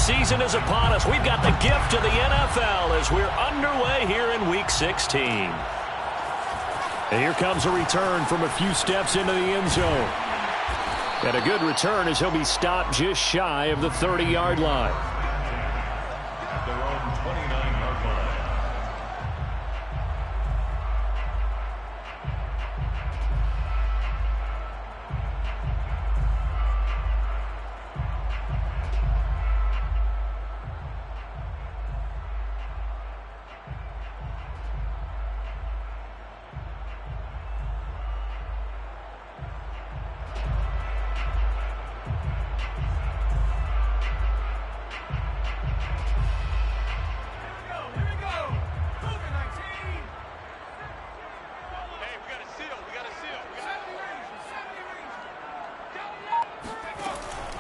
season is upon us. We've got the gift of the NFL as we're underway here in Week 16. And here comes a return from a few steps into the end zone. And a good return as he'll be stopped just shy of the 30-yard line. Their own 29-yard line.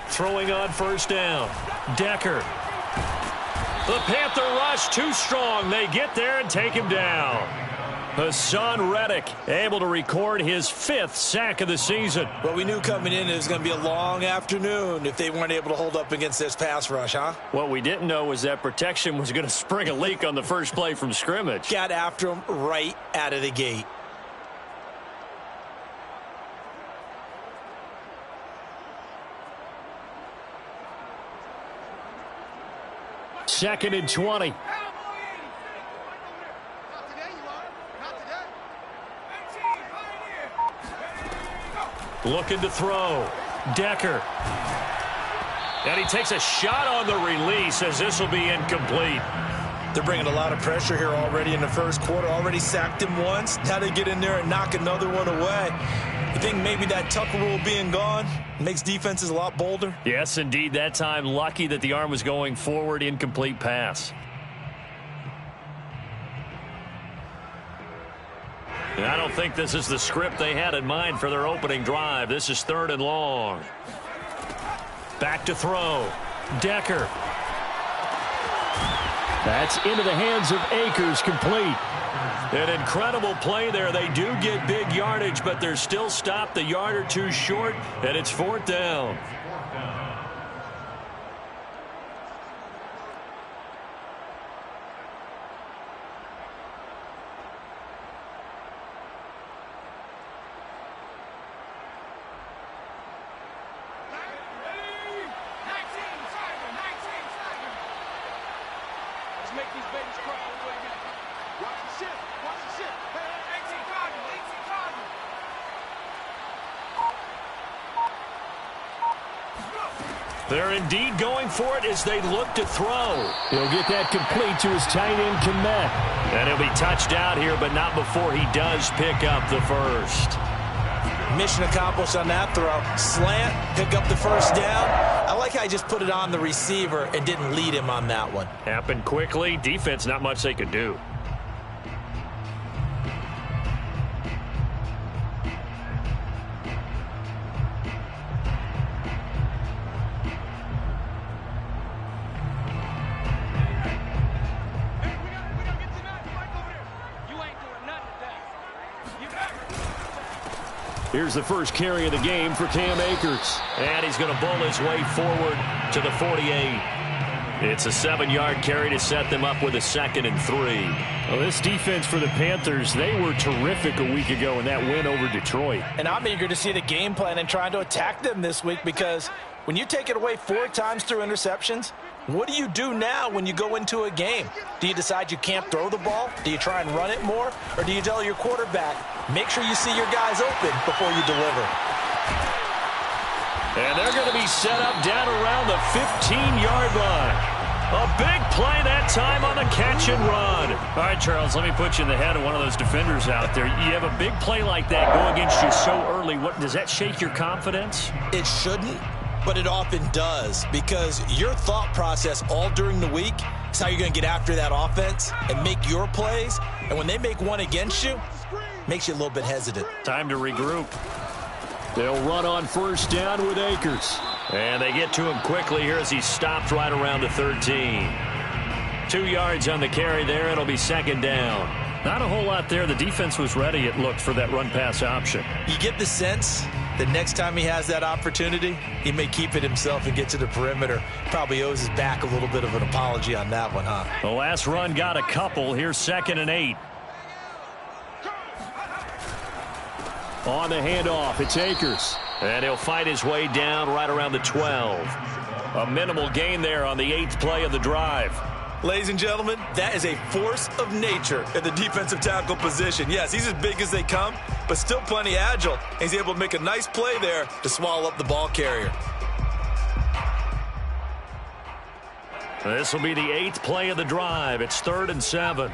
Throwing on first down. Decker. The Panther rush too strong. They get there and take him down. Hassan Reddick able to record his 5th sack of the season. Well, we knew coming in it was going to be a long afternoon if they weren't able to hold up against this pass rush, huh? What we didn't know was that protection was going to spring a leak on the first play from scrimmage. Got after him right out of the gate. Second and 20. Looking to throw. Decker. And he takes a shot on the release as this will be incomplete. They're bringing a lot of pressure here already in the first quarter. Already sacked him once. Now they get in there and knock another one away. You think maybe that Tucker rule being gone makes defenses a lot bolder? Yes, indeed. That time, lucky that the arm was going forward. Incomplete pass. And I don't think this is the script they had in mind for their opening drive. This is 3rd and long. Back to throw. Decker. That's into the hands of Akers, complete. An incredible play there. They do get big yardage, but they're still stopped a yard or two short, and it's 4th down. They're indeed going for it as they look to throw. He'll get that complete to his tight end, Komet. And he'll be touched out here, but not before he does pick up the first. Mission accomplished on that throw. Slant, pick up the first down. I like how I just put it on the receiver and didn't lead him on that one. Happened quickly. Defense, not much they could do. Here's the first carry of the game for Cam Akers. And he's going to bowl his way forward to the 48. It's a 7-yard carry to set them up with a 2nd and 3. Well, this defense for the Panthers, they were terrific a week ago in that win over Detroit. And I'm eager to see the game plan and trying to attack them this week, because when you take it away 4 times through interceptions, what do you do now when you go into a game? Do you decide you can't throw the ball? Do you try and run it more? Or do you tell your quarterback, make sure you see your guys open before you deliver? And they're going to be set up down around the 15-yard line. A big play that time on the catch and run. All right, Charles, let me put you in the head of one of those defenders out there. You have a big play like that go against you so early. What does that shake your confidence? It shouldn't, but it often does, because your thought process all during the week is how you're going to get after that offense and make your plays. And when they make one against you, it makes you a little bit hesitant. Time to regroup. They'll run on first down with Akers. And they get to him quickly here as he stopped right around the 13. 2 yards on the carry there. It'll be 2nd down. Not a whole lot there. The defense was ready, it looked, for that run-pass option. You get the sense the next time he has that opportunity, he may keep it himself and get to the perimeter. Probably owes his back a little bit of an apology on that one, huh? The last run got a couple. Here's 2nd and 8. On the handoff, it's Akers. And he'll fight his way down right around the 12. A minimal gain there on the 8th play of the drive. Ladies and gentlemen, that is a force of nature at the defensive tackle position. Yes, he's as big as they come, but still plenty agile. He's able to make a nice play there to swallow up the ball carrier. This will be the 8th play of the drive. It's 3rd and 7.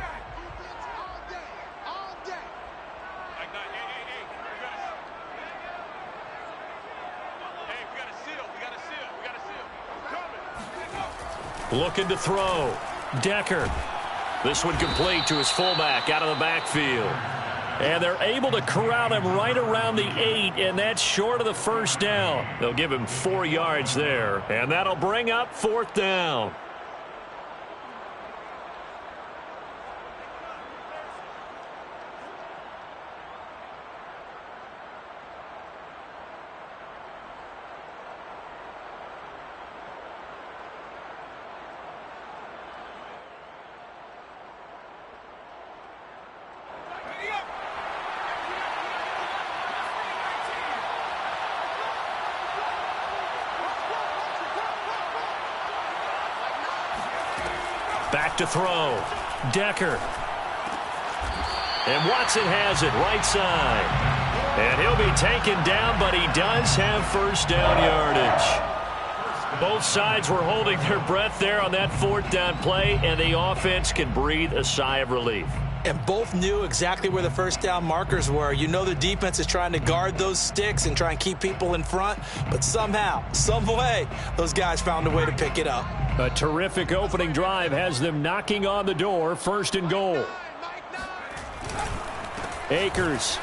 Looking to throw. Decker. This one complete to his fullback out of the backfield. And they're able to corral him right around the 8, and that's short of the first down. They'll give him 4 yards there, and that'll bring up 4th down. Back to throw. Decker. And Watson has it right side. And he'll be taken down, but he does have first down yardage. Both sides were holding their breath there on that 4th down play, and the offense can breathe a sigh of relief. And both knew exactly where the first down markers were. You know the defense is trying to guard those sticks and try and keep people in front, but somehow, some way, those guys found a way to pick it up. A terrific opening drive has them knocking on the door. 1st and goal. Akers.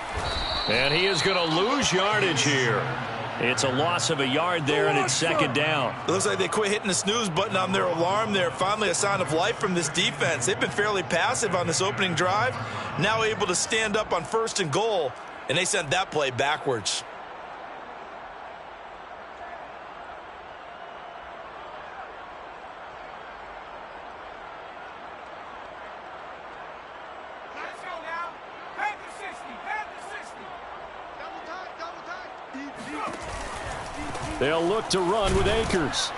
And he is going to lose yardage here. It's a loss of a yard there, and it's 2nd down. It looks like they quit hitting the snooze button on their alarm there. Finally a sign of life from this defense. They've been fairly passive on this opening drive. Now able to stand up on 1st and goal, and they sent that play backwards. They'll look to run with Akers.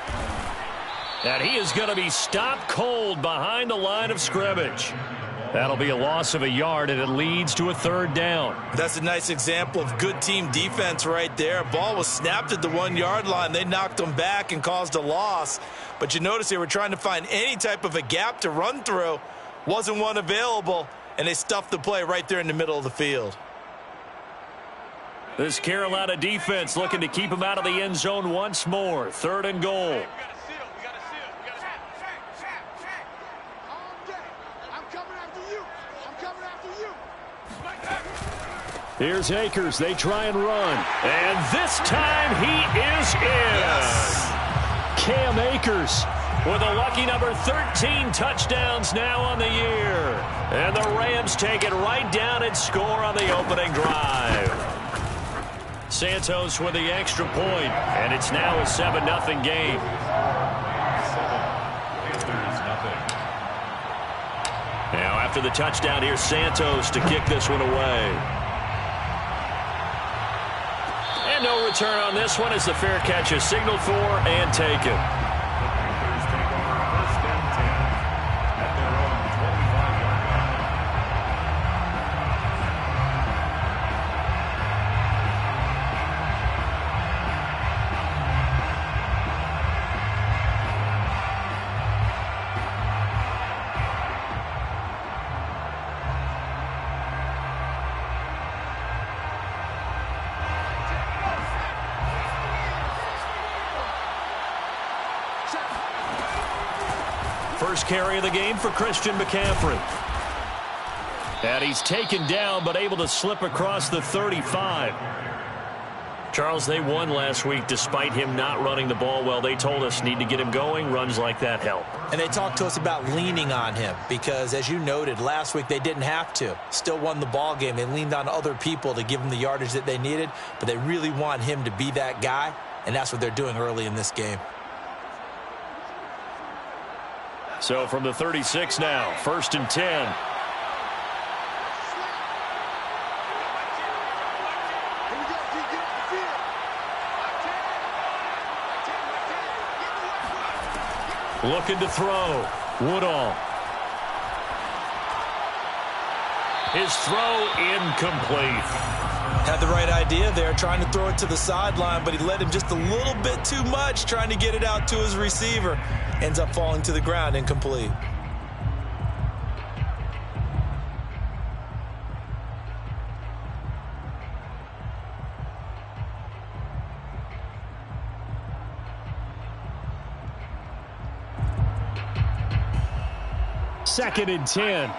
And he is going to be stopped cold behind the line of scrimmage. That'll be a loss of a yard, and it leads to a 3rd down. That's a nice example of good team defense right there. Ball was snapped at the 1-yard line. They knocked them back and caused a loss. But you notice they were trying to find any type of a gap to run through. Wasn't one available, and they stuffed the play right there in the middle of the field. This Carolina defense looking to keep him out of the end zone once more. 3rd and goal. Here's Akers. They try and run. And this time he is in. Yes. Cam Akers with a lucky number 13 touchdowns now on the year. And the Rams take it right down and score on the opening drive. Santos with the extra point, and it's now a 7-0 game. 7-0. Now after the touchdown, here's Santos to kick this one away. And no return on this one as the fair catch is signaled for and taken. First carry of the game for Christian McCaffrey. And he's taken down but able to slip across the 35. Charles, they won last week despite him not running the ball well. They told us need to get him going. Runs like that help. And they talked to us about leaning on him because, as you noted, last week they didn't have to. Still won the ball game. They leaned on other people to give them the yardage that they needed, but they really want him to be that guy, and that's what they're doing early in this game. So from the 36 now, 1st and 10. Looking to throw. Woodall. His throw incomplete. Had the right idea there, trying to throw it to the sideline, but he led him just a little bit too much, trying to get it out to his receiver. Ends up falling to the ground, incomplete. Second and 10.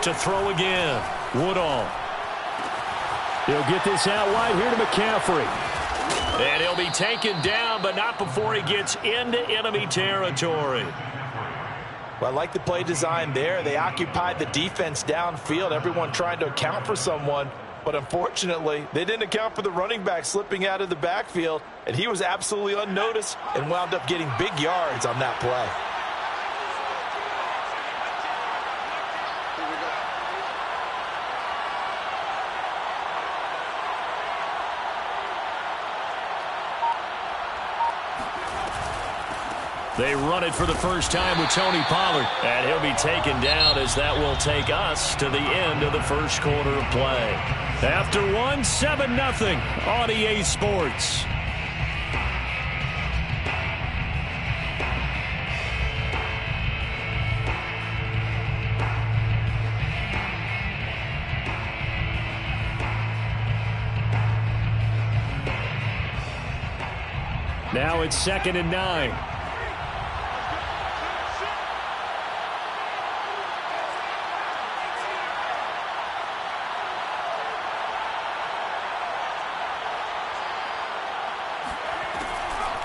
To throw again. Woodall. He'll get this out wide here to McCaffrey. And he'll be taken down, but not before he gets into enemy territory. Well, I like the play design there. They occupied the defense downfield, everyone trying to account for someone. But unfortunately, they didn't account for the running back slipping out of the backfield, and he was absolutely unnoticed and wound up getting big yards on that play. They run it for the first time with Tony Pollard. And he'll be taken down as that will take us to the end of the first quarter of play. After one, 7-0 on EA Sports. Now it's 2nd and 9.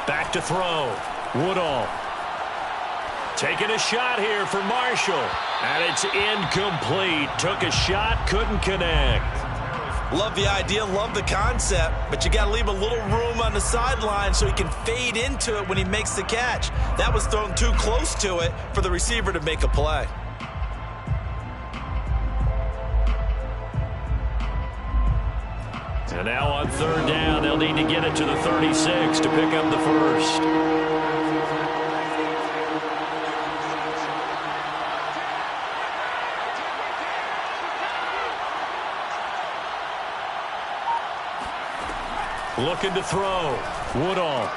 Back to throw. Woodall. Taking a shot here for Marshall. And it's incomplete. Took a shot, couldn't connect. Love the idea, love the concept, but you got to leave a little room on the sideline so he can fade into it when he makes the catch. That was thrown too close to it for the receiver to make a play. And now on 3rd down, they'll need to get it to the 36 to pick up the first. Looking to throw. Woodall.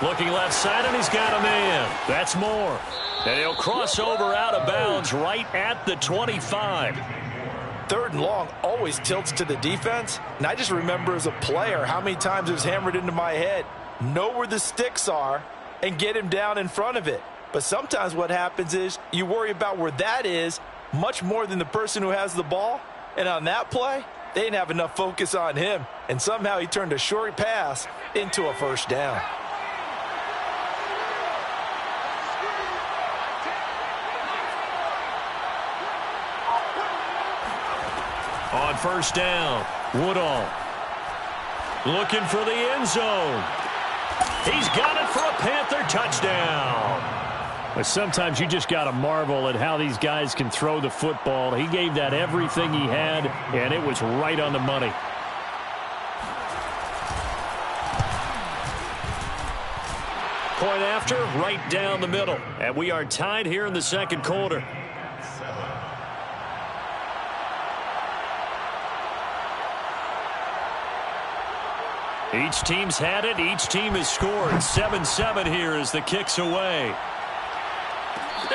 Looking left side, and he's got a man. That's Moore. And he'll cross over out of bounds right at the 25. 3rd and long always tilts to the defense. And I just remember as a player how many times it was hammered into my head. Know where the sticks are and get him down in front of it. But sometimes what happens is you worry about where that is much more than the person who has the ball. And on that play, they didn't have enough focus on him. And somehow he turned a short pass into a first down. On 1st down, Woodall looking for the end zone. He's got it for a Panther touchdown. But sometimes you just got to marvel at how these guys can throw the football. He gave that everything he had, and it was right on the money. Point after, right down the middle. And we are tied here in the 2nd quarter. Each team's had it. Each team has scored. 7-7 here as the kick's away.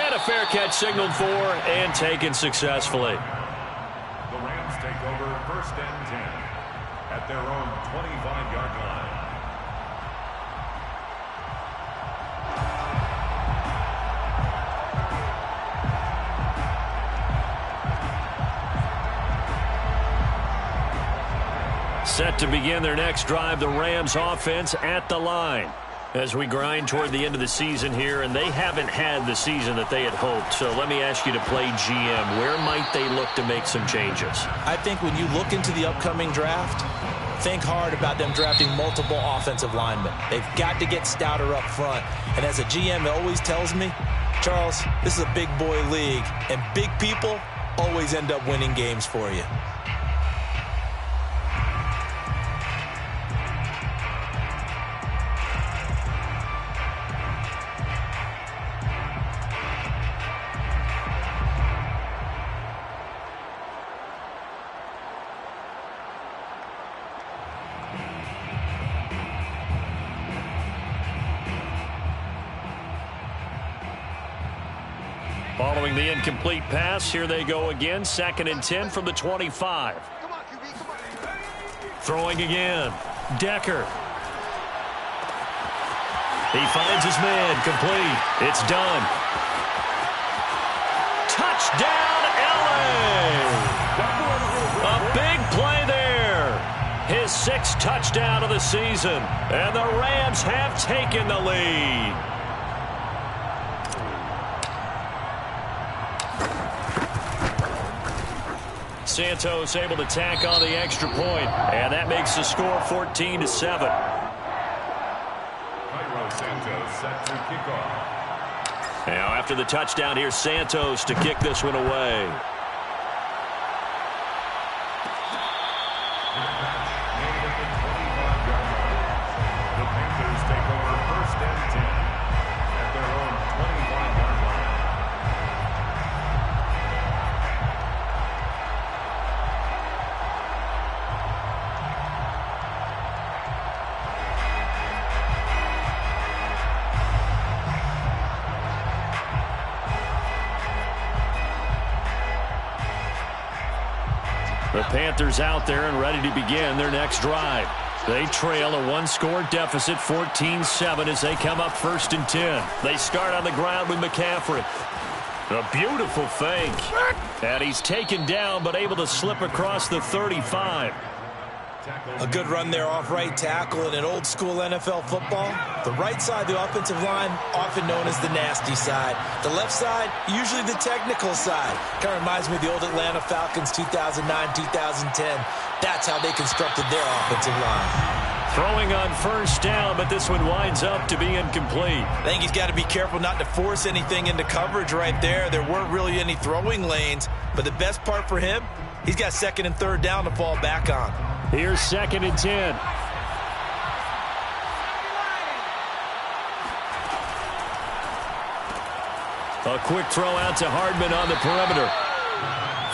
And a fair catch signaled for and taken successfully. The Rams take over 1st and 10 at their own 25-yard line. Set to begin their next drive, the Rams offense at the line. As we grind toward the end of the season here, and they haven't had the season that they had hoped. So let me ask you to play GM. Where might they look to make some changes? I think when you look into the upcoming draft, think hard about them drafting multiple offensive linemen. They've got to get stouter up front. And as a GM, it always tells me, Charles, this is a big boy league, and big people always end up winning games for you. Following the incomplete pass, here they go again. 2nd and 10 from the 25. Throwing again. Decker. He finds his man. Complete. It's done. Touchdown, LA! A big play there. His 6th touchdown of the season. And the Rams have taken the lead. Santos able to tack on the extra point, and that makes the score 14-7. Santos set to kick off. Now after the touchdown, here's Santos to kick this one away. The Panthers take over 1st and 10 at their own 25-yard line. The Panthers out there and ready to begin their next drive. They trail a 1-score deficit, 14-7, as they come up 1st and 10. They start on the ground with McCaffrey. A beautiful fake. And he's taken down, but able to slip across the 35. A good run there off right tackle in an old-school NFL football. The right side of the offensive line, often known as the nasty side. The left side, usually the technical side. Kind of reminds me of the old Atlanta Falcons 2009-2010. That's how they constructed their offensive line. Throwing on 1st down, but this one winds up to be incomplete. I think he's got to be careful not to force anything into coverage right there. There weren't really any throwing lanes, but the best part for him, he's got 2nd and 3rd down to fall back on. Here's 2nd and 10. A quick throw out to Hardman on the perimeter.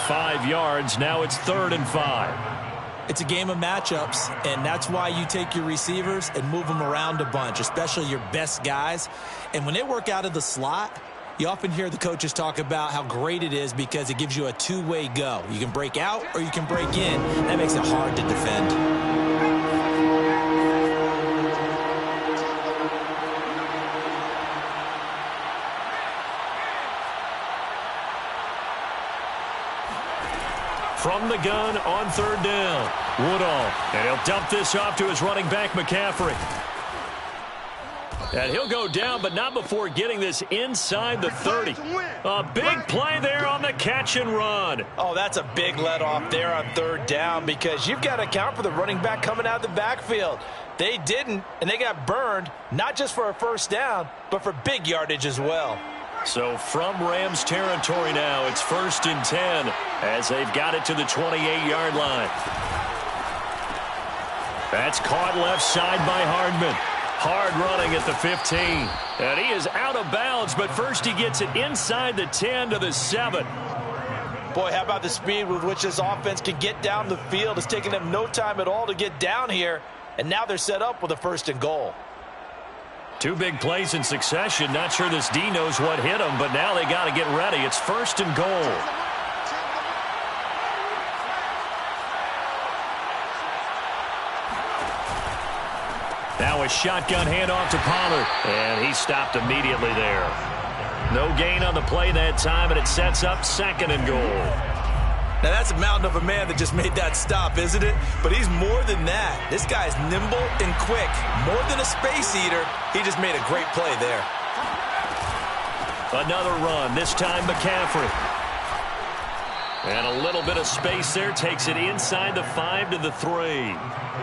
5 yards. Now it's 3rd and 5. It's a game of matchups, and that's why you take your receivers and move them around a bunch, especially your best guys. And when they work out of the slot, you often hear the coaches talk about how great it is because it gives you a two-way go. You can break out or you can break in. That makes it hard to defend. From the gun on 3rd down. Woodall. And he'll dump this off to his running back, McCaffrey. And he'll go down, but not before getting this inside the 30. A big play there on the catch and run. Oh, that's a big let off there on 3rd down because you've got to account for the running back coming out of the backfield. They didn't, and they got burned, not just for a 1st down, but for big yardage as well. So from Rams territory now, it's 1st and 10 as they've got it to the 28-yard line. That's caught left side by Hardman. Hard running at the 15. And he is out of bounds, but first he gets it inside the 10 to the 7. Boy, how about the speed with which this offense can get down the field? It's taken them no time at all to get down here, and now they're set up with a 1st and goal. 2 big plays in succession. Not sure this D knows what hit him, but now they got to get ready. It's 1st and goal. Now a shotgun handoff to Pollard, and he stopped immediately there. No gain on the play that time, and it sets up 2nd and goal. Now, that's a mountain of a man that just made that stop, isn't it? But he's more than that. This guy's nimble and quick. More than a space eater, he just made a great play there. Another run, this time McCaffrey. And a little bit of space there, takes it inside the 5 to the 3.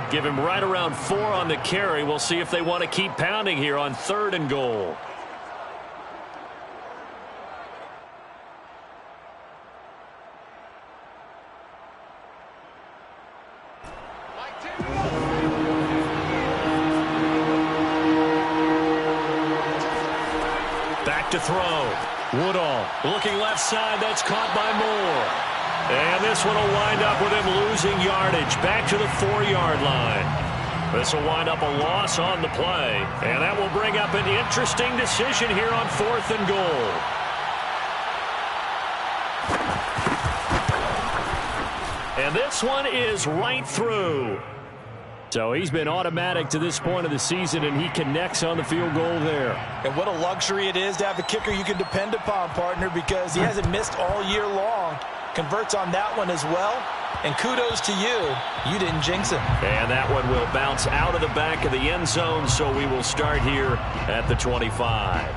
Give him right around 4 on the carry. We'll see if they want to keep pounding here on 3rd and goal. Back to throw. Woodall looking left side. That's caught by Moore. And this one will wind up with him losing yardage back to the 4-yard line. This will wind up a loss on the play. And that will bring up an interesting decision here on 4th and goal. And this one is right through. So he's been automatic to this point of the season, and he connects on the field goal there. And what a luxury it is to have a kicker you can depend upon, partner, because he hasn't missed all year long. Converts on that one as well. And kudos to you. You didn't jinx him. And that one will bounce out of the back of the end zone, so we will start here at the 25.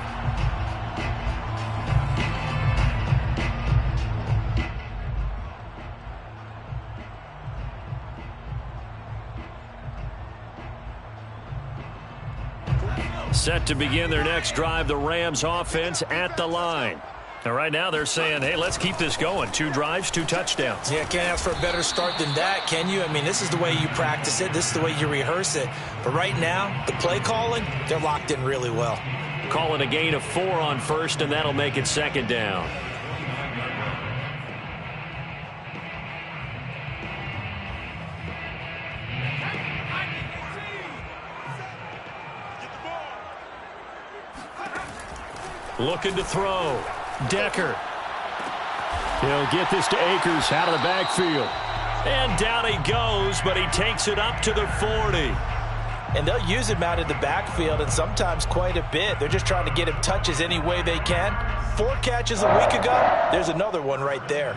Set to begin their next drive, the Rams offense at the line. And right now they're saying, hey, let's keep this going. 2 drives, 2 touchdowns. Yeah, can't ask for a better start than that, can you? I mean, this is the way you practice it. This is the way you rehearse it. But right now, the play calling, they're locked in really well. Calling a gain of 4 on 1st, and that'll make it 2nd down. Looking to throw. Decker. He'll get this to Akers out of the backfield. And down he goes, but he takes it up to the 40. And they'll use him out of the backfield, and sometimes quite a bit. They're just trying to get him touches any way they can. 4 catches a week ago. There's another one right there.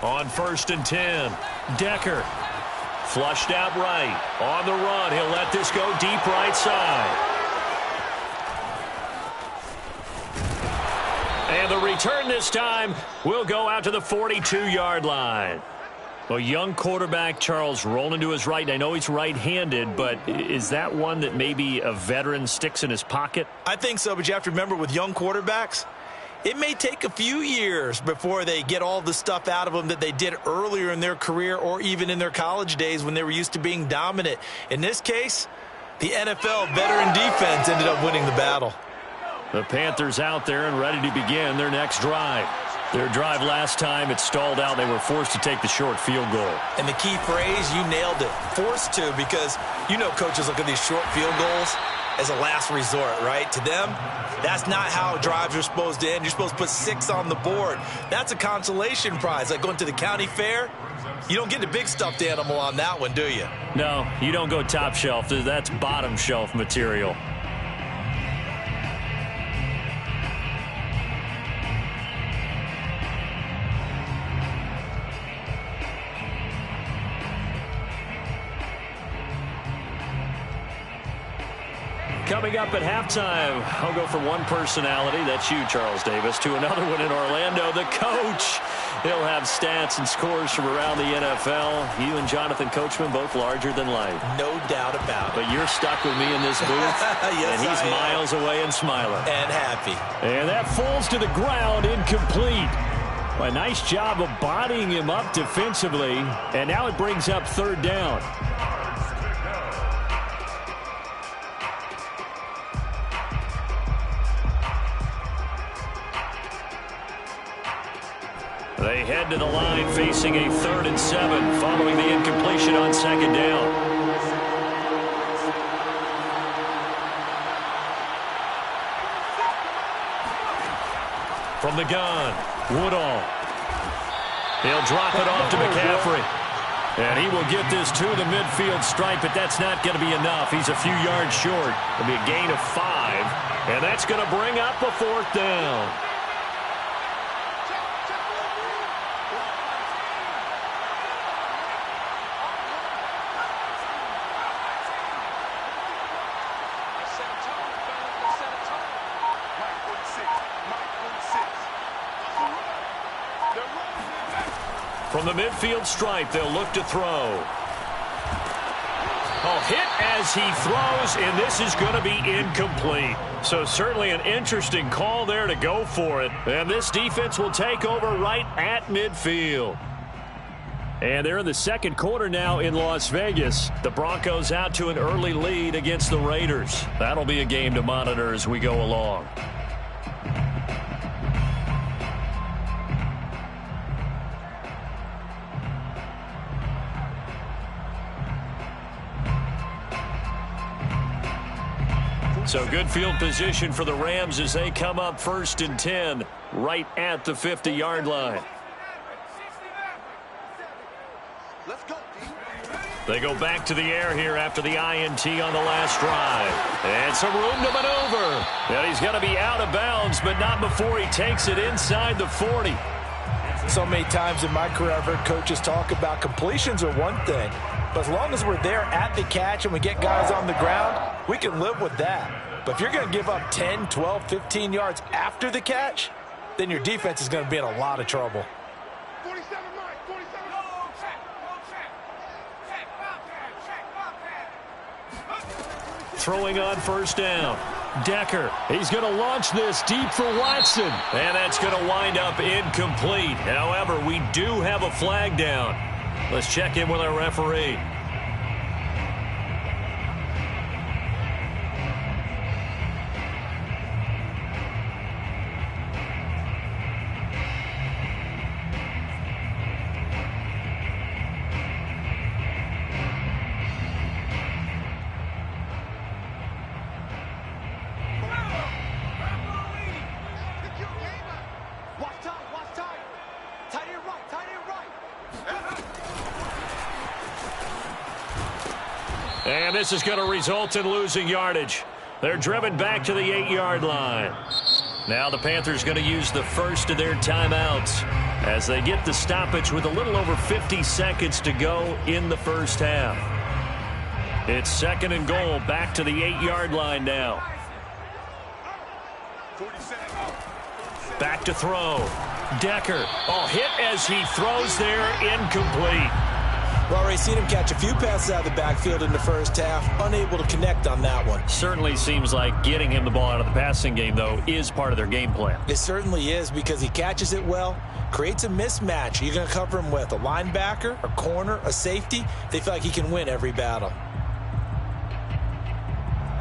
On 1st and 10, Decker flushed out right. On the run, he'll let this go deep right side. And the return this time will go out to the 42-yard line. Well, young quarterback Charles rolling to his right. I know he's right-handed, but is that one that maybe a veteran sticks in his pocket? I think so, but you have to remember with young quarterbacks, it may take a few years before they get all the stuff out of them that they did earlier in their career or even in their college days when they were used to being dominant. In this case, the NFL veteran defense ended up winning the battle. The Panthers out there and ready to begin their next drive. Their drive last time, it stalled out. They were forced to take the short field goal. And the key phrase, you nailed it. Forced to, because you know coaches look at these short field goals as a last resort, right? To them, that's not how drives are supposed to end. You're supposed to put 6 on the board. That's a consolation prize. Like going to the county fair, you don't get the big stuffed animal on that one, do you? No, you don't go top shelf. That's bottom shelf material. Coming up at halftime, I'll go from one personality, that's you, Charles Davis, to another one in Orlando, the coach. He'll have stats and scores from around the NFL. You and Jonathan Coachman, both larger than life. No doubt about it. But you're stuck with me in this booth, yes, and he's miles away and smiling. And happy. And that falls to the ground, incomplete. A nice job of bodying him up defensively, and now it brings up 3rd down. They head to the line facing a 3rd and 7 following the incompletion on 2nd down. From the gun, Woodall. He'll drop it off to McCaffrey. And he will get this to the midfield stripe, but that's not going to be enough. He's a few yards short. It'll be a gain of 5, and that's going to bring up a 4th down. From the midfield stripe, they'll look to throw. Hit as he throws, and this is going to be incomplete. So certainly an interesting call there to go for it. And this defense will take over right at midfield. And they're in the second quarter now in Las Vegas. The Broncos out to an early lead against the Raiders. That'll be a game to monitor as we go along. So good field position for the Rams as they come up 1st and 10 right at the 50-yard line. They go back to the air here after the INT on the last drive. And some room to maneuver. And he's going to be out of bounds, but not before he takes it inside the 40. So many times in my career I've heard coaches talk about completions are one thing. But as long as we're there at the catch and we get guys on the ground, we can live with that. But if you're going to give up 10, 12, 15 yards after the catch, then your defense is going to be in a lot of trouble. Throwing on 1st down. Decker, he's going to launch this deep for Watson. And that's going to wind up incomplete. However, we do have a flag down. Let's check in with our referee. And this is going to result in losing yardage. They're driven back to the 8-yard line. Now the Panthers going to use the first of their timeouts as they get the stoppage with a little over 50 seconds to go in the first half. It's 2nd and goal, back to the 8-yard line now. Back to throw. Decker, hit as he throws there, incomplete. We've already seen him catch a few passes out of the backfield in the first half, unable to connect on that one. Certainly seems like getting him the ball out of the passing game, though, is part of their game plan. It certainly is because he catches it well, creates a mismatch. You're going to cover him with a linebacker, a corner, a safety. They feel like he can win every battle.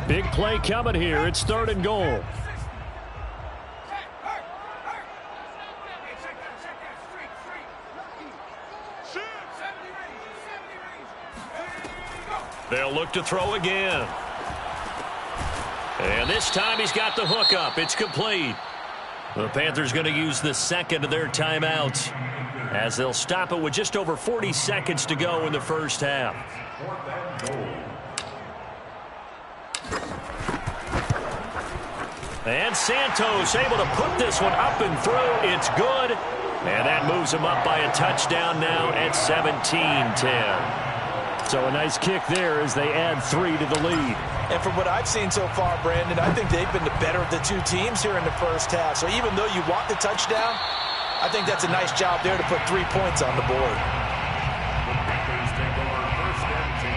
Big play coming here. It's 3rd and goal. They'll look to throw again. And this time he's got the hook up. It's complete. The Panthers going to use the 2nd of their timeouts as they'll stop it with just over 40 seconds to go in the first half. And Santos able to put this one up and through. It's good. And that moves him up by a touchdown now at 17-10. So a nice kick there as they add 3 to the lead. And from what I've seen so far, Brandon, I think they've been the better of the two teams here in the first half. So even though you want the touchdown, I think that's a nice job there to put 3 points on the board. The Panthers take over 1st and 10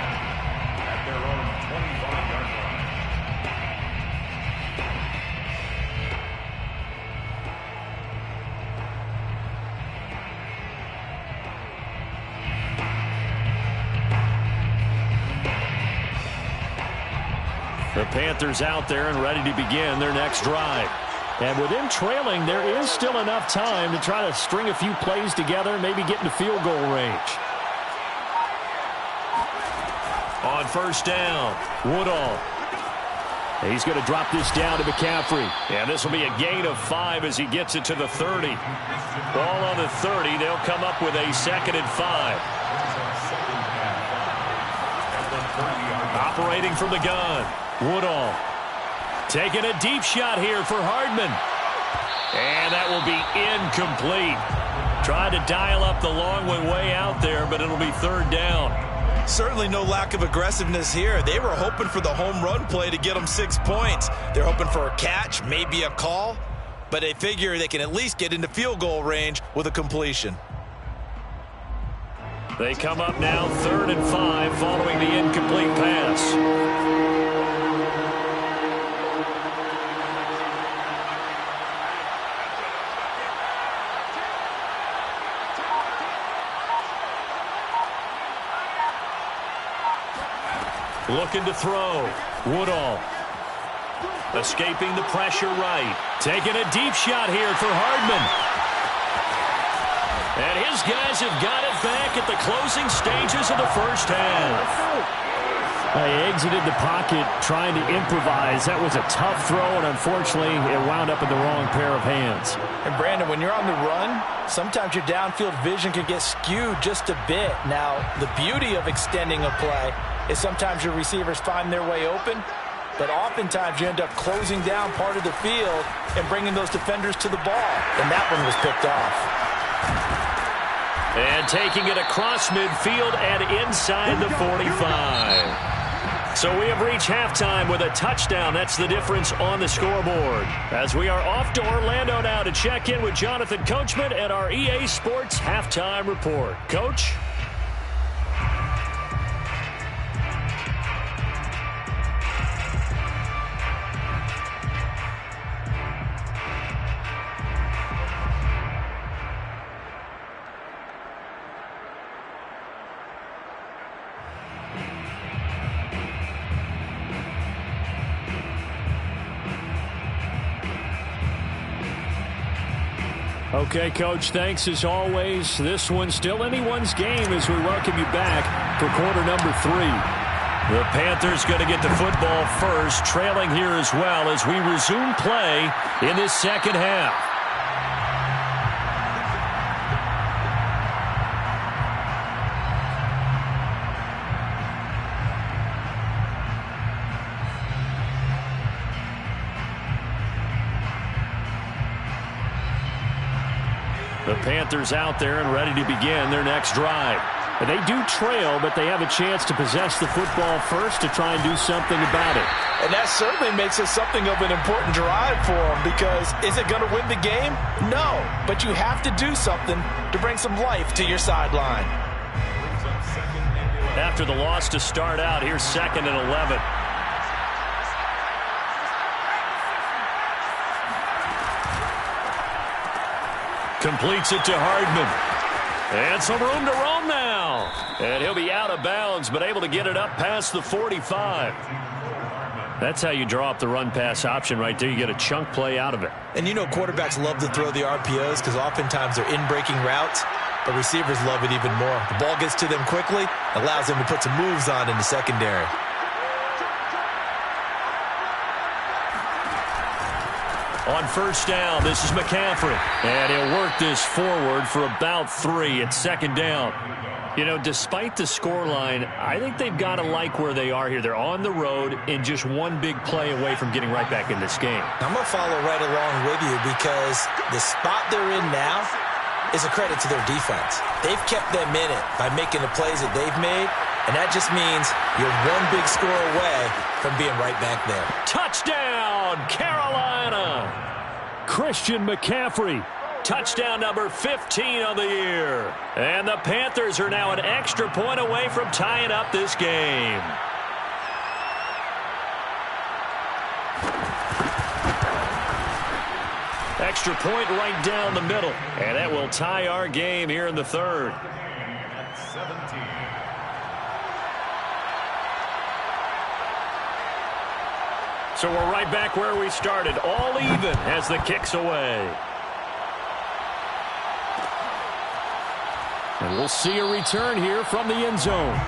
at their own 25-yard line. The Panthers out there and ready to begin their next drive. And with them trailing, there is still enough time to try to string a few plays together and maybe get into field goal range. On 1st down, Woodall. He's going to drop this down to McCaffrey. And this will be a gain of 5 as he gets it to the 30. Ball on the 30. They'll come up with a 2nd and 5. Operating from the gun. Woodall. Taking a deep shot here for Hardman. And that will be incomplete. Tried to dial up the long one way out there, but it'll be 3rd down. Certainly no lack of aggressiveness here. They were hoping for the home run play to get them 6 points. They're hoping for a catch, maybe a call, but they figure they can at least get into field goal range with a completion. They come up now 3rd and 5 following the incomplete pass. Looking to throw. Woodall. Escaping the pressure right. Taking a deep shot here for Hardman. And his guys have got it back at the closing stages of the first half. He exited the pocket trying to improvise. That was a tough throw, and unfortunately, it wound up in the wrong pair of hands. And Brandon, when you're on the run, sometimes your downfield vision can get skewed just a bit. Now, the beauty of extending a play is sometimes your receivers find their way open, but oftentimes you end up closing down part of the field and bringing those defenders to the ball. And that one was picked off. And taking it across midfield and inside the 45. So we have reached halftime with a touchdown. That's the difference on the scoreboard. As we are off to Orlando now to check in with Jonathan Coachman at our EA Sports Halftime Report. Coach? Okay, Coach, thanks as always. This one's still anyone's game as we welcome you back for quarter number 3. The Panthers going to get the football first, trailing here as well as we resume play in this second half. The Panthers out there and ready to begin their next drive. And they do trail, but they have a chance to possess the football first to try and do something about it. And that certainly makes it something of an important drive for them, because is it going to win the game? No, but you have to do something to bring some life to your sideline. After the loss to start out, here's 2nd and 11. Completes it to Hardman. And some room to roam now. And he'll be out of bounds, but able to get it up past the 45. That's how you draw up the run-pass option right there. You get a chunk play out of it. And you know quarterbacks love to throw the RPOs because oftentimes they're in-breaking routes, but receivers love it even more. The ball gets to them quickly, allows them to put some moves on in the secondary. On first down, this is McCaffrey. And he'll work this forward for about 3 at 2nd down. You know, despite the scoreline, I think they've got to like where they are here. They're on the road and just one big play away from getting right back in this game. I'm going to follow right along with you because the spot they're in now is a credit to their defense. They've kept them in it by making the plays that they've made, and that just means you're one big score away from being right back there. Touchdown, Carolina! Christian McCaffrey, touchdown number 15 on the year. And the Panthers are now an extra point away from tying up this game. Extra point right down the middle. And that will tie our game here in the 3rd. 17. So we're right back where we started, all even as the kick's away. And we'll see a return here from the end zone.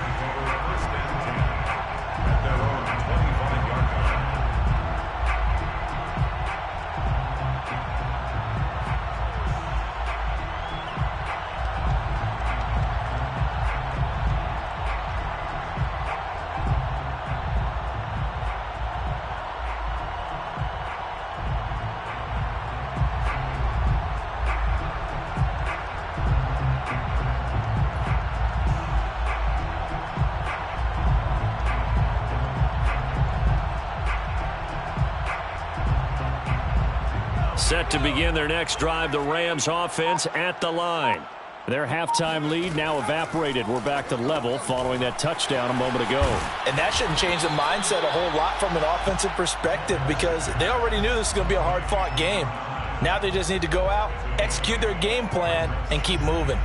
Set to begin their next drive, the Rams offense at the line. Their halftime lead now evaporated. We're back to level following that touchdown a moment ago. And that shouldn't change the mindset a whole lot from an offensive perspective because they already knew this was going to be a hard-fought game. Now they just need to go out, execute their game plan, and keep moving.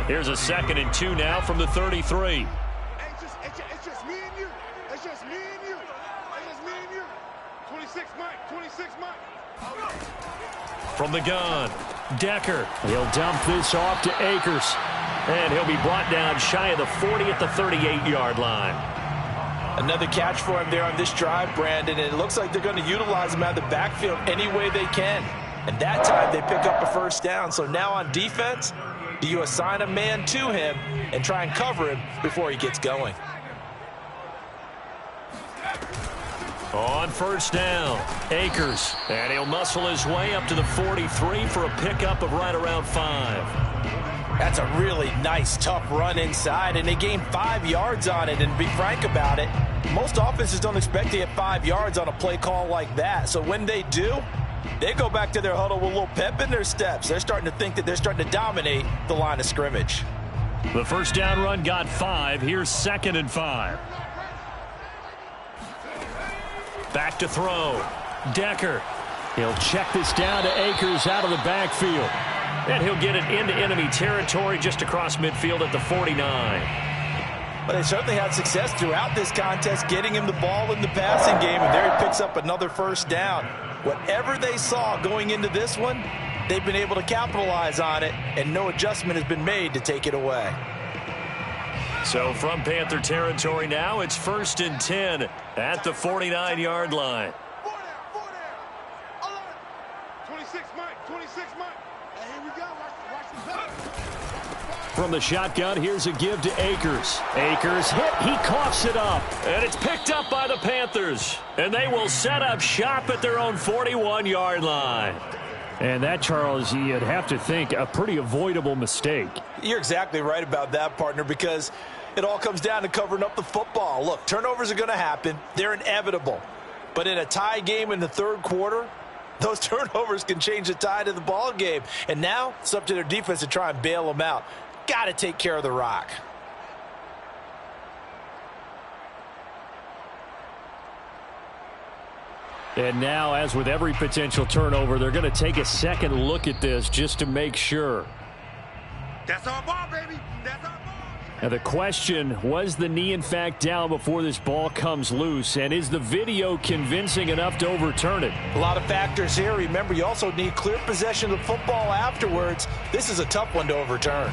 Here's a 2nd and 2 now from the 33. It's just me and you. It's just me and you. It's just me and you. 26 Mike. 26 Mike. From the gun, Decker. He'll dump this off to Akers. And he'll be brought down shy of the 40 at the 38-yard line. Another catch for him there on this drive, Brandon, and it looks like they're going to utilize him out of the backfield any way they can. And that time they pick up a first down. So now on defense, do you assign a man to him and try and cover him before he gets going? On first down, Akers. And he'll muscle his way up to the 43 for a pickup of right around 5. That's a really nice, tough run inside, and they gained 5 yards on it. And to be frank about it, most offenses don't expect to get 5 yards on a play call like that. So when they do, they go back to their huddle with a little pep in their steps. They're starting to think that they're starting to dominate the line of scrimmage. The first down run got 5. Here's 2nd and 5. Back to throw. Decker. He'll check this down to Akers out of the backfield. And he'll get it into enemy territory just across midfield at the 49. But they certainly had success throughout this contest getting him the ball in the passing game, and there he picks up another first down. Whatever they saw going into this one, they've been able to capitalize on it, and no adjustment has been made to take it away. So from Panther territory now, it's 1st and 10 at the 49-yard line. 26 Mike. 26 Mike. Hey, here we go. Watch the back. From the shotgun, here's a give to Akers. Akers hit. He coughs it up. And it's picked up by the Panthers. And they will set up shop at their own 41-yard line. And that, Charles, you'd have to think a pretty avoidable mistake. You're exactly right about that, partner, because it all comes down to covering up the football. Look, turnovers are going to happen. They're inevitable. But in a tie game in the third quarter, those turnovers can change the tide of the ball game. And now it's up to their defense to try and bail them out. Got to take care of the rock. And now, as with every potential turnover, they're going to take a second look at this just to make sure. That's our ball, baby. That's our ball. Now the question, was the knee in fact down before this ball comes loose? And is the video convincing enough to overturn it? A lot of factors here. Remember, you also need clear possession of the football afterwards. This is a tough one to overturn.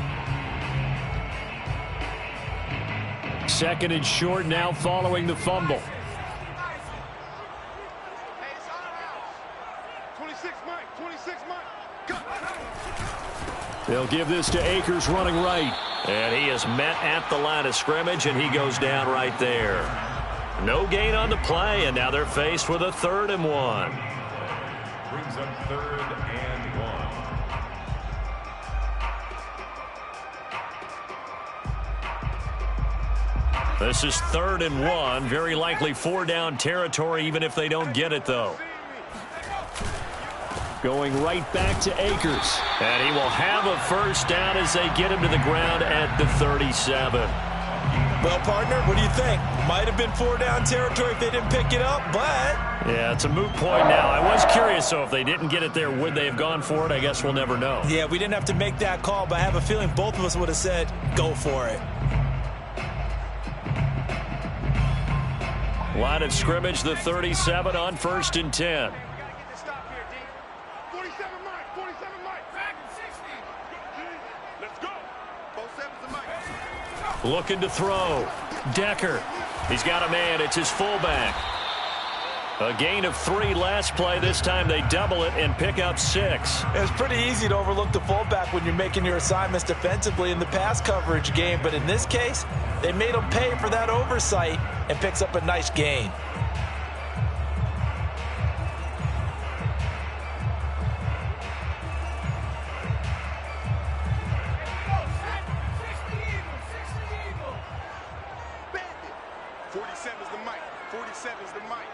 2nd and short now following the fumble. 26 Mike. 26 Mike. Go. They'll give this to Akers running right. And he is met at the line of scrimmage, and he goes down right there. No gain on the play, and now they're faced with a 3rd and 1. Brings up 3rd and 1. This is 3rd and 1. Very likely 4-down territory, even if they don't get it, though. Going right back to Akers. And he will have a first down as they get him to the ground at the 37. Well, partner, what do you think? Might have been 4-down territory if they didn't pick it up, but... Yeah, it's a moot point now. I was curious, so if they didn't get it there, would they have gone for it? I guess we'll never know. Yeah, we didn't have to make that call, but I have a feeling both of us would have said, go for it. Line of scrimmage, the 37 on 1st and 10. Looking to throw. Decker. He's got a man. It's his fullback. A gain of 3 last play. This time they double it and pick up 6. It's pretty easy to overlook the fullback when you're making your assignments defensively in the pass coverage game. But in this case, they made him pay for that oversight and picks up a nice gain. 47's the mic. 47's the mic.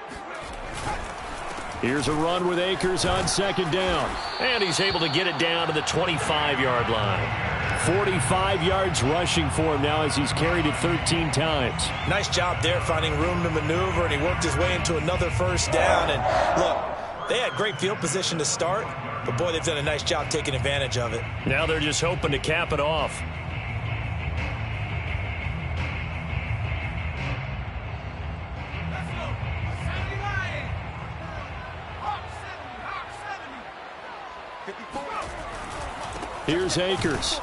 Here's a run with Akers on second down. And he's able to get it down to the 25-yard line. 45 yards rushing for him now as he's carried it 13 times. Nice job there finding room to maneuver, and he worked his way into another first down. And look, they had great field position to start, but boy, they've done a nice job taking advantage of it. Now they're just hoping to cap it off. Here's Akers.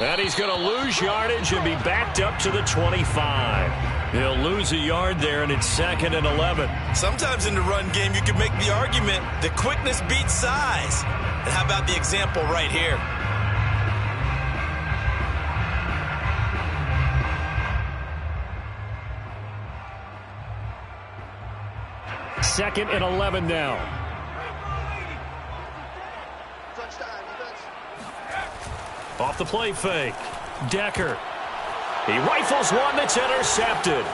And he's going to lose yardage and be backed up to the 25. He'll lose a yard there, and it's 2nd and 11. Sometimes in the run game, you can make the argument that quickness beats size. And how about the example right here? Second and 11 now. Off the play fake. Decker. He rifles one that's intercepted.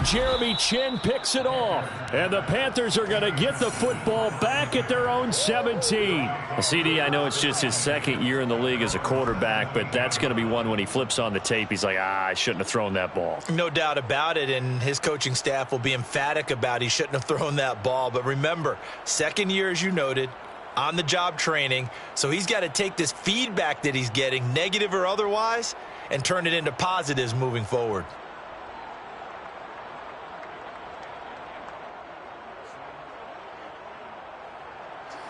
Jeremy Chin picks it off. And the Panthers are going to get the football back at their own 17. Well, CD, I know it's just his second year in the league as a quarterback, but that's going to be one when he flips on the tape. He's like, I shouldn't have thrown that ball. No doubt about it, and his coaching staff will be emphatic about he shouldn't have thrown that ball. But remember, second year, as you noted, on-the-job training, so he's got to take this feedback that he's getting, negative or otherwise, and turn it into positives moving forward.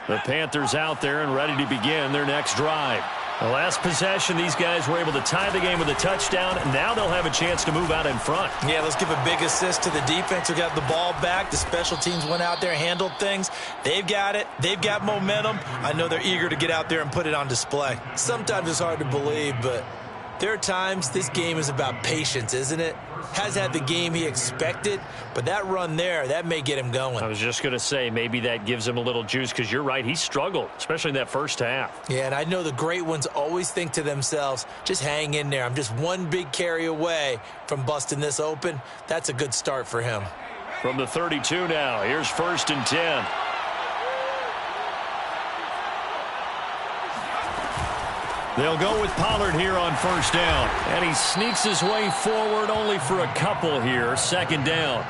The Panthers out there and ready to begin their next drive. The last possession, these guys were able to tie the game with a touchdown. Now they'll have a chance to move out in front. Yeah, let's give a big assist to the defense who got the ball back. The special teams went out there, handled things. They've got it. They've got momentum. I know they're eager to get out there and put it on display. Sometimes it's hard to believe, but there are times this game is about patience, isn't it? Has had the game he expected, but that run there, that may get him going. I was just going to say, maybe that gives him a little juice, because you're right, he struggled, especially in that first half. Yeah, and I know the great ones always think to themselves, just hang in there. I'm just one big carry away from busting this open. That's a good start for him. From the 32 now, here's 1st and 10. They'll go with Pollard here on 1st down. And he sneaks his way forward only for a couple here. 2nd down.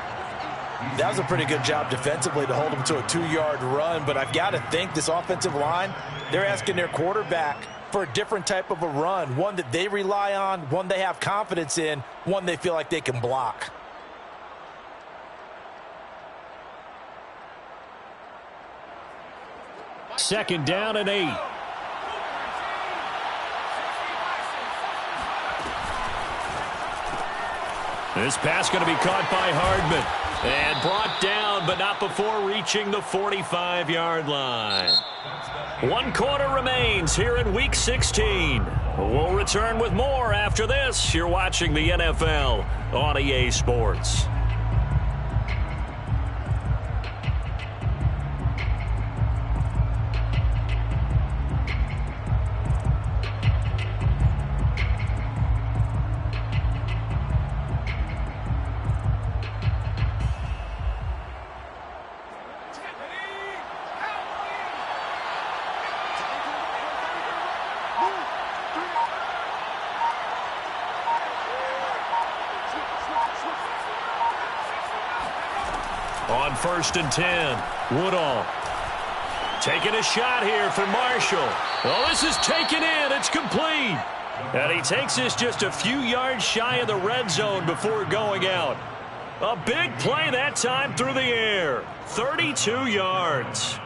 That was a pretty good job defensively to hold him to a 2-yard run. But I've got to think this offensive line, they're asking their quarterback for a different type of a run. One that they rely on, one they have confidence in, one they feel like they can block. Second down and 8. This pass going to be caught by Hardman. And brought down, but not before reaching the 45-yard line. 1 quarter remains here in Week 16. We'll return with more after this. You're watching the NFL on EA Sports. On 1st and 10, Woodall taking a shot here for Marshall. Oh, this is taken in. It's complete. And he takes this just a few yards shy of the red zone before going out. A big play that time through the air. 32 yards.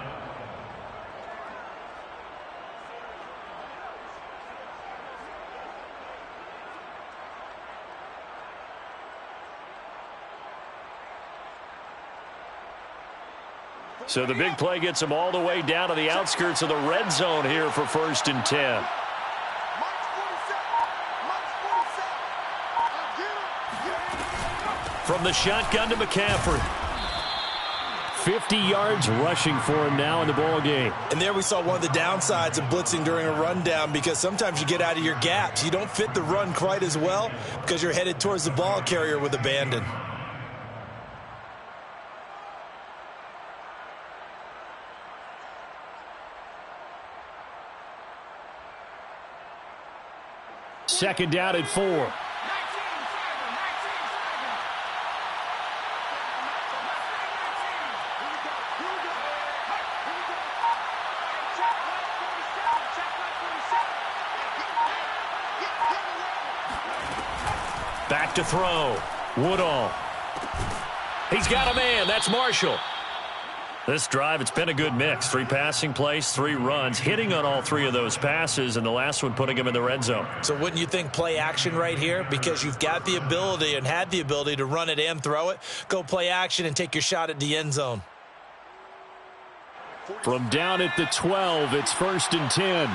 So the big play gets him all the way down to the outskirts of the red zone here for 1st and 10. From the shotgun to McCaffrey. 50 yards rushing for him now in the ball game. And there we saw one of the downsides of blitzing during a rundown, because sometimes you get out of your gaps. You don't fit the run quite as well because you're headed towards the ball carrier with abandon. Second down at 4. Back to throw. Woodall. He's got a man. That's Marshall. This drive, it's been a good mix. 3 passing plays, 3 runs, hitting on all 3 of those passes, and the last one putting him in the red zone. So wouldn't you think play action right here? Because you've got the ability and had the ability to run it and throw it. Go play action and take your shot at the end zone. From down at the 12, it's 1st and 10.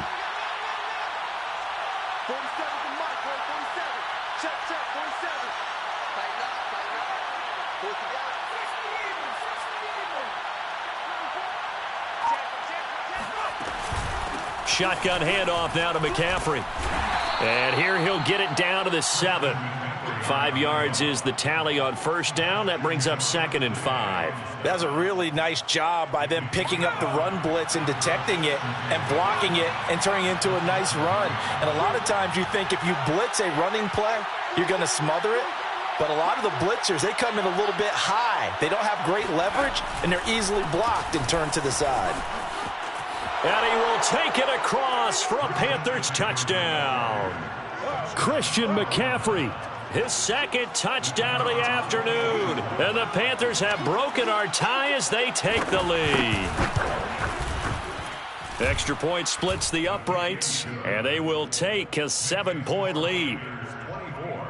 Shotgun handoff now to McCaffrey. And here he'll get it down to the 7. 5 yards is the tally on first down. That brings up 2nd and 5. That's a really nice job by them picking up the run blitz and detecting it and blocking it and turning it into a nice run. And a lot of times you think if you blitz a running play, you're going to smother it. But a lot of the blitzers, they come in a little bit high. They don't have great leverage, and they're easily blocked and turned to the side. And he will take it across for a Panthers touchdown. Christian McCaffrey, his 2nd touchdown of the afternoon. And the Panthers have broken our tie as they take the lead. Extra point splits the uprights, and they will take a 7-point lead. 24,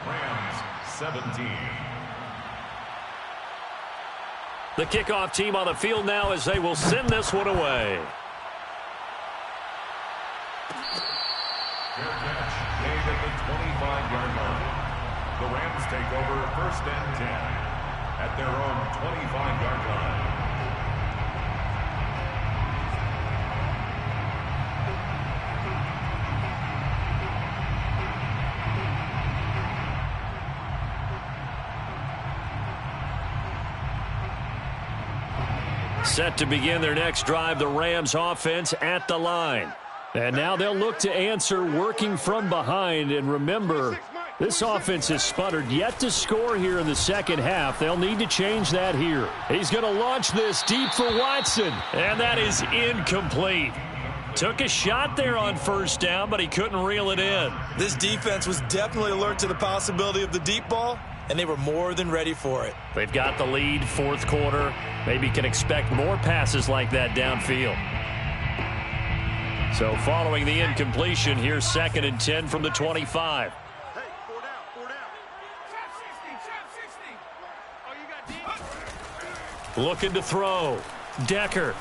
Rams 17. The kickoff team on the field now as they will send this one away. Fair catch made at the 25-yard line. The Rams take over 1st and 10 at their own 25-yard line. Set to begin their next drive, the Rams offense at the line. And now they'll look to answer working from behind. And remember, this offense has sputtered yet to score here in the second half. They'll need to change that here. He's going to launch this deep for Watson. And that is incomplete. Took a shot there on first down, but he couldn't reel it in. This defense was definitely alert to the possibility of the deep ball, and they were more than ready for it. They've got the lead, 4th quarter. Maybe can expect more passes like that downfield. So following the incompletion, here's 2nd and 10 from the 25. Hey, 4 down, 4 down. Oh, you got deep. Looking to throw. Decker.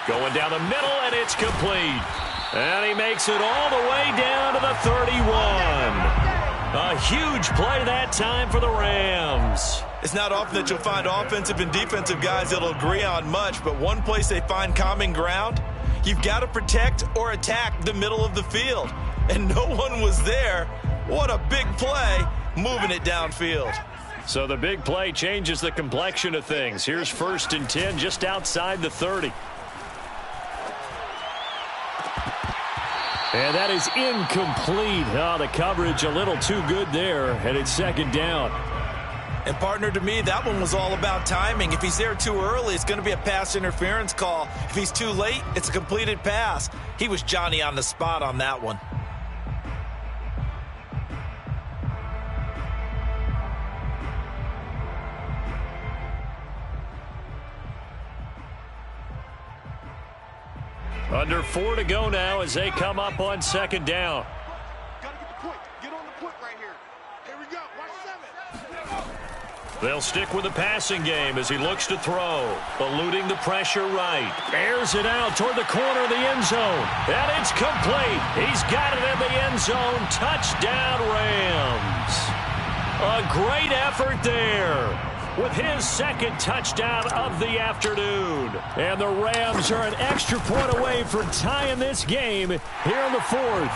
Going down the middle, and it's complete. And he makes it all the way down to the 31. A huge play that time for the Rams. It's not often that you'll find offensive and defensive guys that'll agree on much, but one place they find common ground, you've got to protect or attack the middle of the field. And no one was there. What a big play, moving it downfield. So the big play changes the complexion of things. Here's 1st and 10 just outside the 30. And that is incomplete. Oh, the coverage a little too good there, and it's 2nd down. And partner, to me, that one was all about timing. If he's there too early, it's going to be a pass interference call. If he's too late, it's a completed pass. He was Johnny on the spot on that one. Under 4 to go now as they come up on 2nd down. Gotta get the point. Get on the point right here. Here we go. Watch 7. They'll stick with the passing game as he looks to throw. Eluding the pressure right. Airs it out toward the corner of the end zone. And it's complete. He's got it in the end zone. Touchdown, Rams. A great effort there with his 2nd touchdown of the afternoon. And the Rams are an extra point away from tying this game here in the 4th.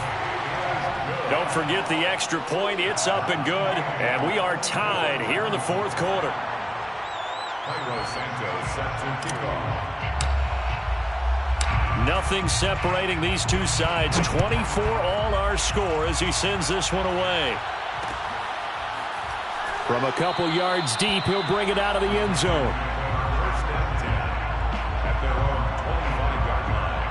Don't forget the extra point. It's up and good. And we are tied here in the 4th quarter. Cairo Santos set to kick off. Nothing separating these two sides. 24 all our score as he sends this one away. From a couple yards deep, he'll bring it out of the end zone. First and 10 at their own 25-yard line.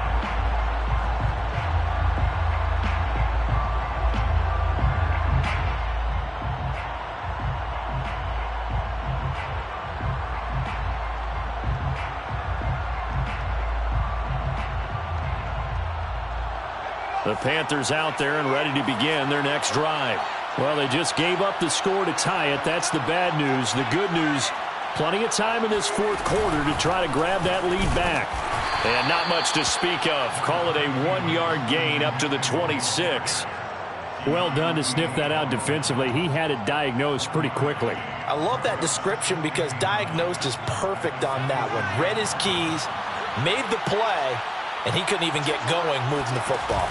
The Panthers out there and ready to begin their next drive. Well, they just gave up the score to tie it. That's the bad news. The good news, plenty of time in this fourth quarter to try to grab that lead back. And not much to speak of. Call it a 1-yard gain up to the 26. Well done to sniff that out defensively. He had it diagnosed pretty quickly. I love that description because diagnosed is perfect on that one. Read his keys, made the play, and he couldn't even get going moving the football.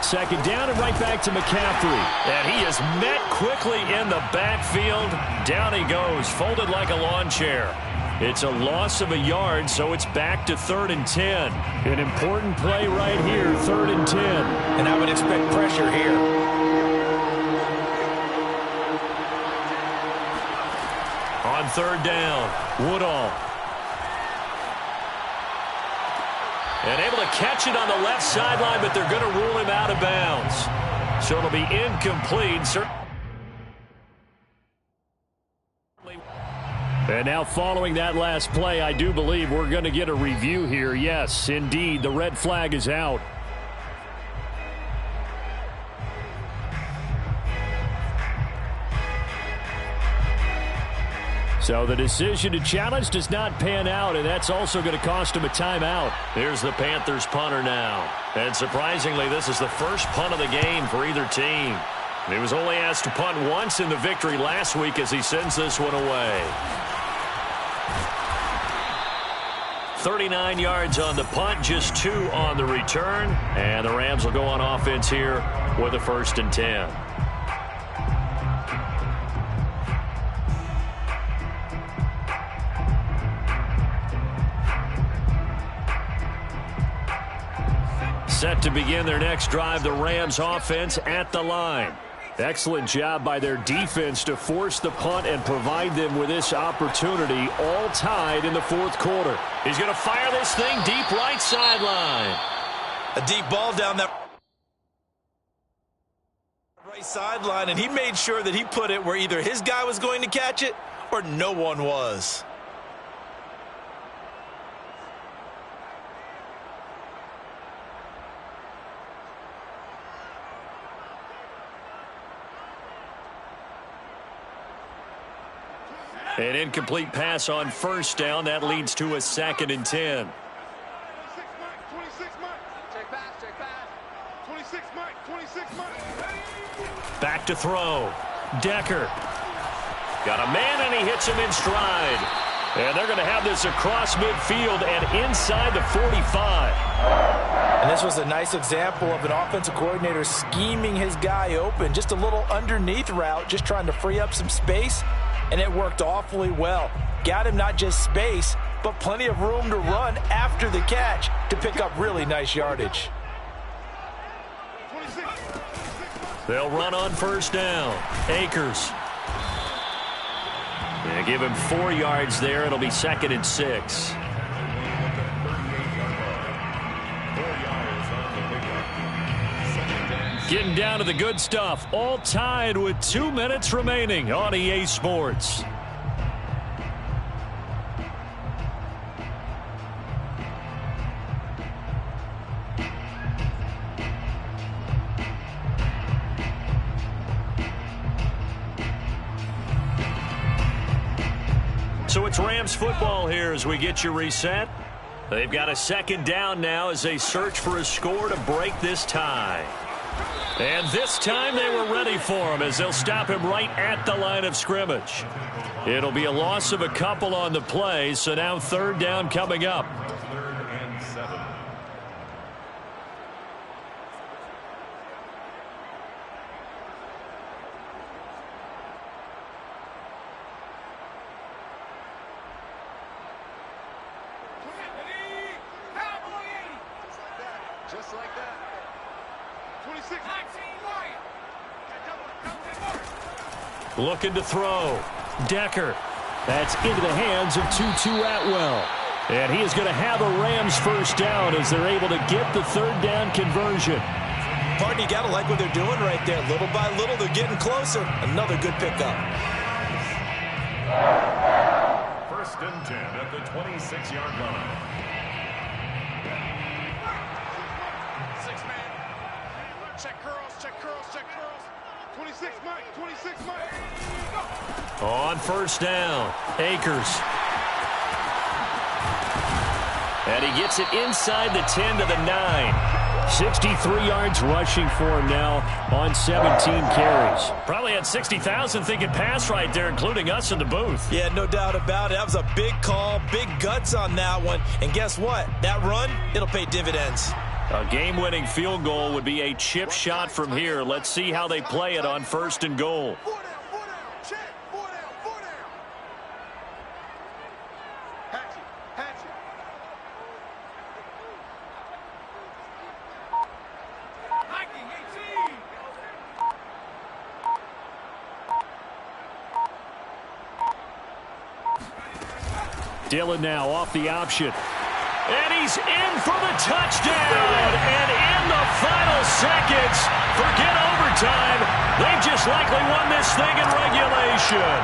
Second down and right back to McCaffrey. And he is met quickly in the backfield. Down he goes, folded like a lawn chair. It's a loss of a yard, so it's back to 3rd and 10. An important play right here, 3rd and 10. And I would expect pressure here. On 3rd down, Woodall. And able to catch it on the left sideline, but they're going to rule him out of bounds. So it'll be incomplete. And now following that last play, I do believe we're going to get a review here. Yes, indeed, the red flag is out. So the decision to challenge does not pan out, and that's also going to cost him a timeout. Here's the Panthers punter now. And surprisingly, this is the first punt of the game for either team. He was only asked to punt once in the victory last week as he sends this one away. 39 yards on the punt, just 2 on the return. And the Rams will go on offense here with a 1st and 10. Set to begin their next drive, the Rams offense at the line. Excellent job by their defense to force the punt and provide them with this opportunity, all tied in the 4th quarter. He's going to fire this thing deep right sideline. A deep ball down that right sideline, and he made sure that he put it where either his guy was going to catch it or no one was. An incomplete pass on 1st down. That leads to a 2nd and 10. 26 Mike. Check pass. 26 Mike. Back to throw. Decker. Got a man, and he hits him in stride. And they're going to have this across midfield and inside the 45. And this was a nice example of an offensive coordinator scheming his guy open. Just a little underneath route, just trying to free up some space. And it worked awfully well. Got him not just space, but plenty of room to run after the catch to pick up really nice yardage. They'll run on 1st down. Akers. They give him 4 yards there. It'll be 2nd and 6. Getting down to the good stuff. All tied with 2 minutes remaining on EA Sports. So it's Rams football here as we get you reset. They've got a 2nd down now as they search for a score to break this tie. And this time they were ready for him as they'll stop him right at the line of scrimmage. It'll be a loss of a couple on the play, so now 3rd down coming up. 3rd and 7. Looking to throw. Decker. That's into the hands of Tutu Atwell. And he is going to have a Rams first down as they're able to get the third down conversion. Partner, you got to like what they're doing right there. Little by little, they're getting closer. Another good pickup. First and 10 at the 26-yard line. 6-man. Check curls, check curls, check curls. 26, Mike, 26, Mike. On first down, Akers. And he gets it inside the 10 to the 9. 63 yards rushing for him now on 17 carries. Probably had 60,000 thinking pass right there, including us in the booth. Yeah, no doubt about it. That was a big call, big guts on that one. And guess what? That run, it'll pay dividends. A game-winning field goal would be a chip shot from here. Let's see how they play it on first and goal. 4 down, check, 4 down, 4 down. Hatchet, hatchet. Dillon now off the option. And he's in for the touchdown. And in the final seconds, forget overtime. They just likely won this thing in regulation.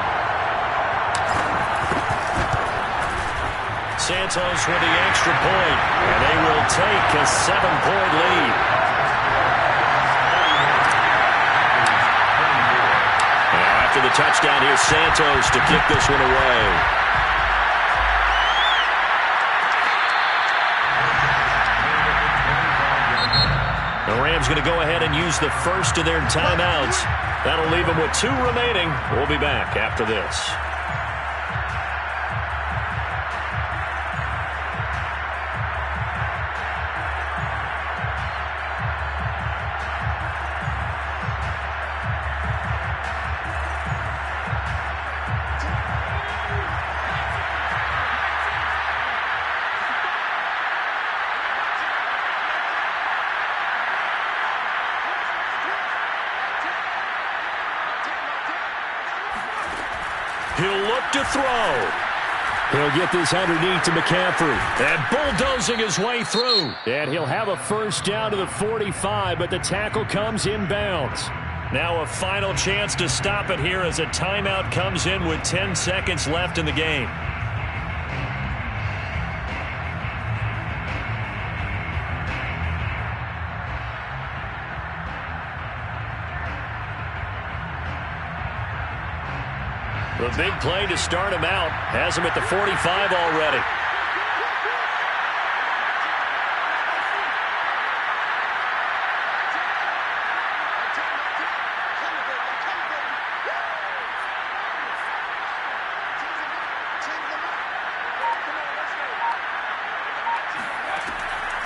Santos with the extra point. And they will take a 7-point lead. Now after the touchdown, here's Santos to kick this one away. The Rams going to go ahead and use the first of their timeouts. That'll leave them with 2 remaining. We'll be back after this. He'll look to throw. He'll get this underneath to McCaffrey. And bulldozing his way through. And he'll have a first down to the 45, but the tackle comes inbounds. Now a final chance to stop it here as a timeout comes in with 10 seconds left in the game. The big play to start him out has him at the 45 already.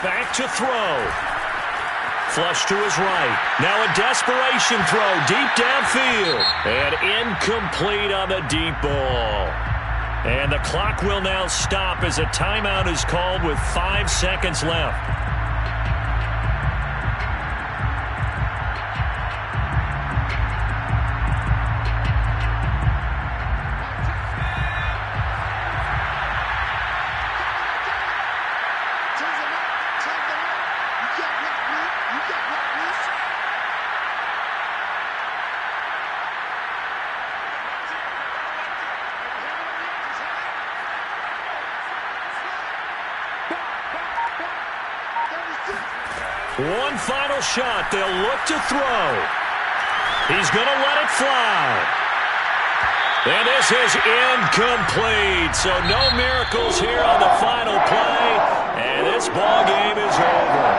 Back to throw. Flush to his right. Now a desperation throw deep downfield. And incomplete on the deep ball. And the clock will now stop as a timeout is called with 5 seconds left. One final shot. They'll look to throw. He's going to let it fly. And this is incomplete. So no miracles here on the final play. And this ball game is over.